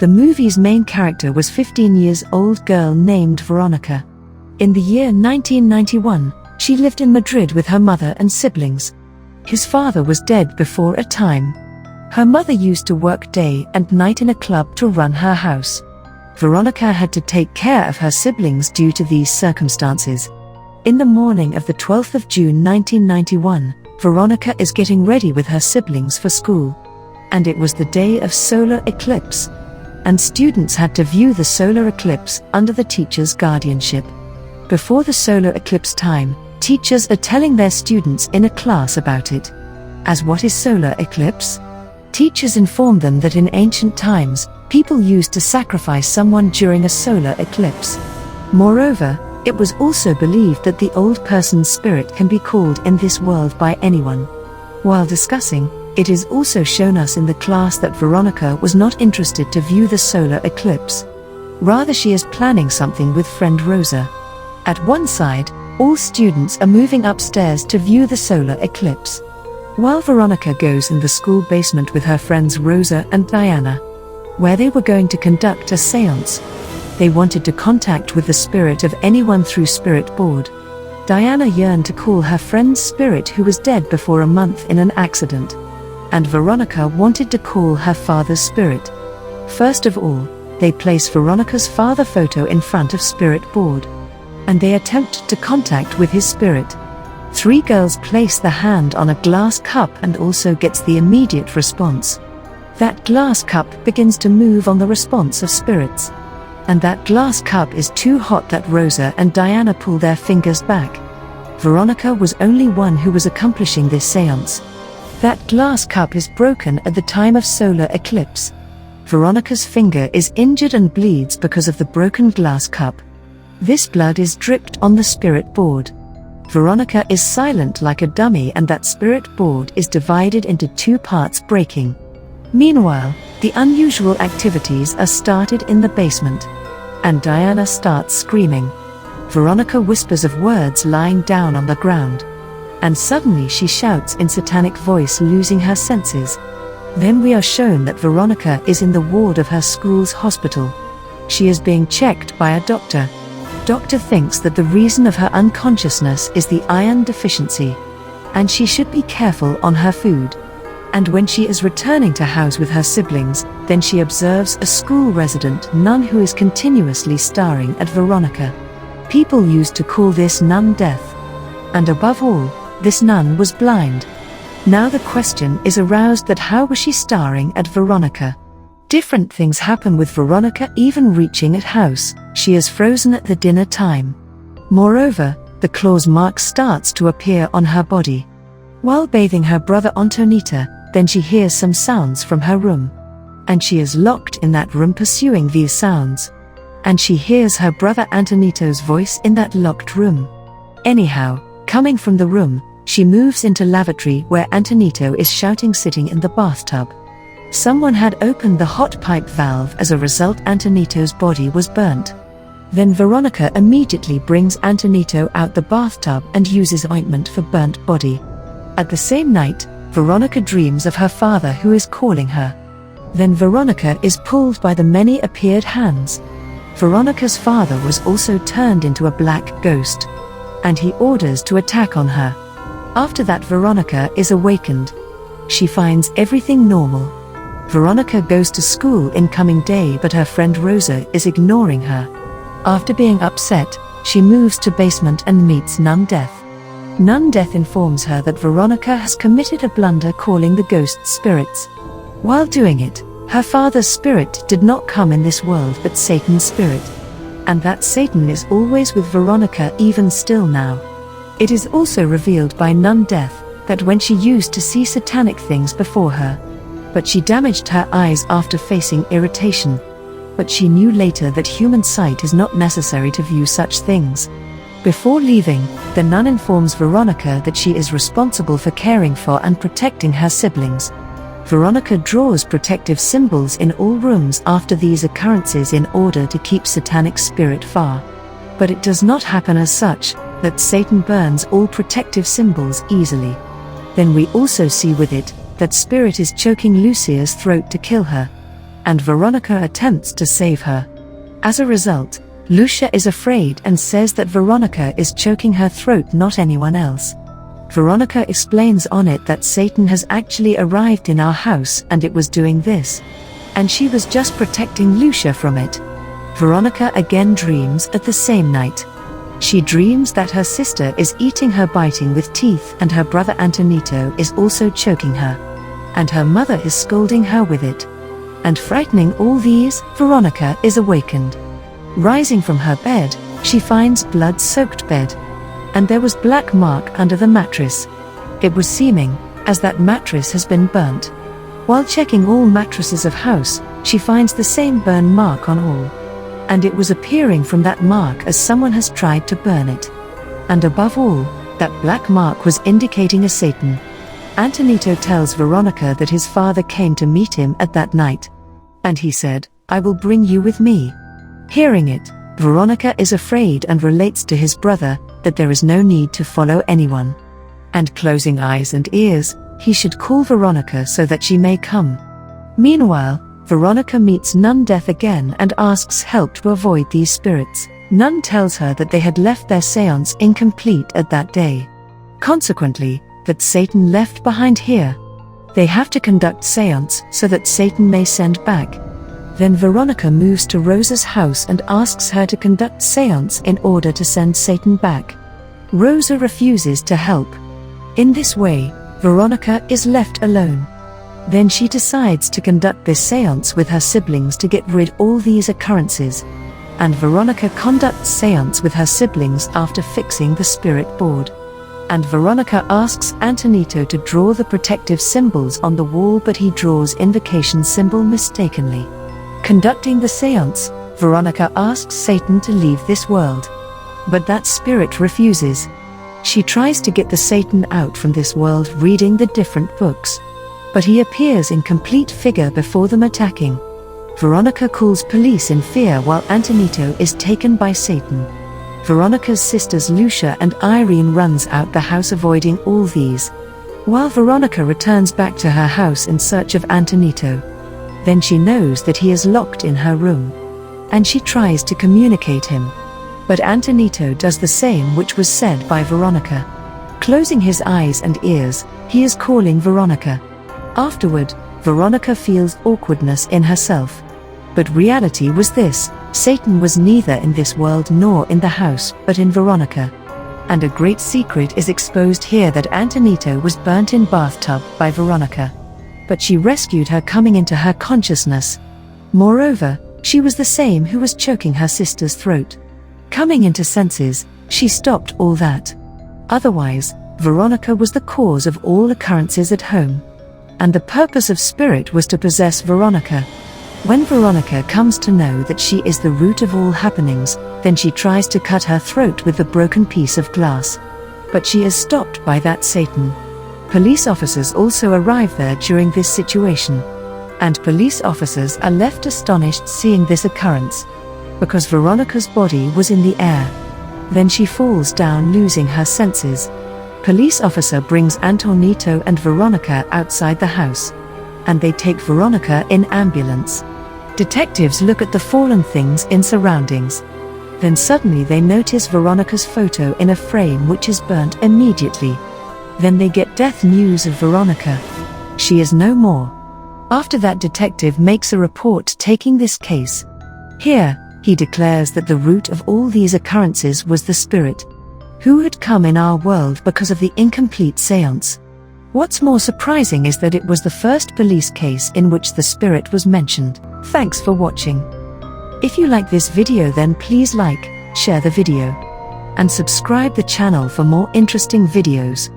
The movie's main character was 15-year-old girl named Veronica. In the year 1991, she lived in Madrid with her mother and siblings. His father was dead before a time. Her mother used to work day and night in a club to run her house. Veronica had to take care of her siblings due to these circumstances. In the morning of the 12th of June 1991, Veronica is getting ready with her siblings for school. And it was the day of solar eclipse. And students had to view the solar eclipse under the teacher's guardianship. Before the solar eclipse time, teachers are telling their students in a class about it. As what is solar eclipse? Teachers inform them that in ancient times, people used to sacrifice someone during a solar eclipse. Moreover, it was also believed that the old person's spirit can be called in this world by anyone. While discussing, it is also shown us in the class that Veronica was not interested to view the solar eclipse. Rather, she is planning something with friend Rosa. At one side, all students are moving upstairs to view the solar eclipse, while Veronica goes in the school basement with her friends Rosa and Diana, where they were going to conduct a séance. They wanted to contact with the spirit of anyone through spirit board. Diana yearned to call her friend's spirit who was dead before a month in an accident, and Veronica wanted to call her father's spirit. First of all, they place Veronica's father photo in front of spirit board, and they attempt to contact with his spirit. 3 girls place the hand on a glass cup and also gets the immediate response. That glass cup begins to move on the response of spirits. And that glass cup is too hot that Rosa and Diana pull their fingers back. Veronica was only one who was accomplishing this séance. That glass cup is broken at the time of solar eclipse. Veronica's finger is injured and bleeds because of the broken glass cup. This blood is dripped on the spirit board. Veronica is silent like a dummy, and that spirit board is divided into 2 parts, breaking. Meanwhile, the unusual activities are started in the basement, and Diana starts screaming. Veronica whispers of words lying down on the ground, and suddenly she shouts in satanic voice, losing her senses. Then we are shown that Veronica is in the ward of her school's hospital. She is being checked by a doctor. Doctor thinks that the reason of her unconsciousness is the iron deficiency, and she should be careful on her food. And when she is returning to house with her siblings, then she observes a school resident nun who is continuously staring at Veronica. People used to call this nun death. And above all, this nun was blind. Now the question is aroused that how was she staring at Veronica? Different things happen with Veronica even reaching at house. She is frozen at the dinner time. Moreover, the claws mark starts to appear on her body. While bathing her brother Antoñito, then she hears some sounds from her room. And she is locked in that room pursuing these sounds. And she hears her brother Antoñito's voice in that locked room. Anyhow, coming from the room, she moves into lavatory where Antoñito is shouting, sitting in the bathtub. Someone had opened the hot pipe valve. As a result, Antoñito's body was burnt. Then Veronica immediately brings Antoñito out the bathtub and uses ointment for burnt body. At the same night, Veronica dreams of her father who is calling her. Then Veronica is pulled by the many appeared hands. Veronica's father was also turned into a black ghost, and he orders to attack on her. After that, Veronica is awakened. She finds everything normal. Veronica goes to school in coming day, but her friend Rosa is ignoring her. After being upset, she moves to basement and meets Nun Death. Nun Death informs her that Veronica has committed a blunder calling the ghost spirits. While doing it, her father's spirit did not come in this world but Satan's spirit. And that Satan is always with Veronica even still now. It is also revealed by Nun Death that when she used to see satanic things before her, but she damaged her eyes after facing irritation. But she knew later that human sight is not necessary to view such things. Before leaving, the nun informs Veronica that she is responsible for caring for and protecting her siblings. Veronica draws protective symbols in all rooms after these occurrences in order to keep satanic spirit far. But it does not happen as such, that Satan burns all protective symbols easily. Then we also see with it, that spirit is choking Lucia's throat to kill her. and Veronica attempts to save her. As a result, Lucía is afraid and says that Veronica is choking her throat, not anyone else. Veronica explains on it that Satan has actually arrived in our house and it was doing this. And she was just protecting Lucía from it. Veronica again dreams at the same night. She dreams that her sister is eating her, biting with teeth, and her brother Antoñito is also choking her. And her mother is scolding her with it. And frightening all these, Veronica is awakened. Rising from her bed, she finds blood-soaked bed. And there was black mark under the mattress. It was seeming as that mattress has been burnt. While checking all mattresses of house, she finds the same burn mark on all. And it was appearing from that mark as someone has tried to burn it. And above all, that black mark was indicating a Satan. Antoñito tells Veronica that his father came to meet him at that night. And he said, "I will bring you with me." Hearing it, Veronica is afraid and relates to his brother that there is no need to follow anyone. And closing eyes and ears, he should call Veronica so that she may come. Meanwhile, Veronica meets Nun Death again and asks help to avoid these spirits. Nun tells her that they had left their seance incomplete at that day. Consequently, that Satan left behind here. They have to conduct seance so that Satan may send back. Then Veronica moves to Rosa's house and asks her to conduct seance in order to send Satan back. Rosa refuses to help. In this way, Veronica is left alone. Then she decides to conduct this seance with her siblings to get rid all these occurrences. And Veronica conducts seance with her siblings after fixing the spirit board. And Veronica asks Antoñito to draw the protective symbols on the wall, but he draws invocation symbol mistakenly. Conducting the seance, Veronica asks Satan to leave this world. But that spirit refuses. She tries to get the Satan out from this world reading the different books. But he appears in complete figure before them, attacking. Veronica calls police in fear while Antoñito is taken by Satan. Veronica's sisters Lucía and Irene runs out the house avoiding all these. While Veronica returns back to her house in search of Antoñito. Then she knows that he is locked in her room. And she tries to communicate him. But Antoñito does the same which was said by Veronica. Closing his eyes and ears, he is calling Veronica. Afterward, Veronica feels awkwardness in herself. But reality was this: Satan was neither in this world nor in the house, but in Veronica. And a great secret is exposed here, that Antoñito was burnt in bathtub by Veronica. But she rescued her, coming into her consciousness. Moreover, she was the same who was choking her sister's throat. Coming into senses, she stopped all that. Otherwise, Veronica was the cause of all occurrences at home. And the purpose of spirit was to possess Veronica. When Veronica comes to know that she is the root of all happenings, then she tries to cut her throat with the broken piece of glass. But she is stopped by that Satan. Police officers also arrive there during this situation. And police officers are left astonished seeing this occurrence. Because Veronica's body was in the air. Then she falls down, losing her senses. Police officer brings Antoñito and Veronica outside the house. And they take Veronica in ambulance. Detectives look at the fallen things in surroundings. Then suddenly they notice Veronica's photo in a frame which is burnt immediately. Then they get death news of Veronica. She is no more. After that, detective makes a report taking this case. Here, he declares that the root of all these occurrences was the spirit who had come in our world because of the incomplete seance. What's more surprising is that it was the first police case in which the spirit was mentioned. Thanks for watching. If you like this video, then please like, share the video, and subscribe the channel for more interesting videos.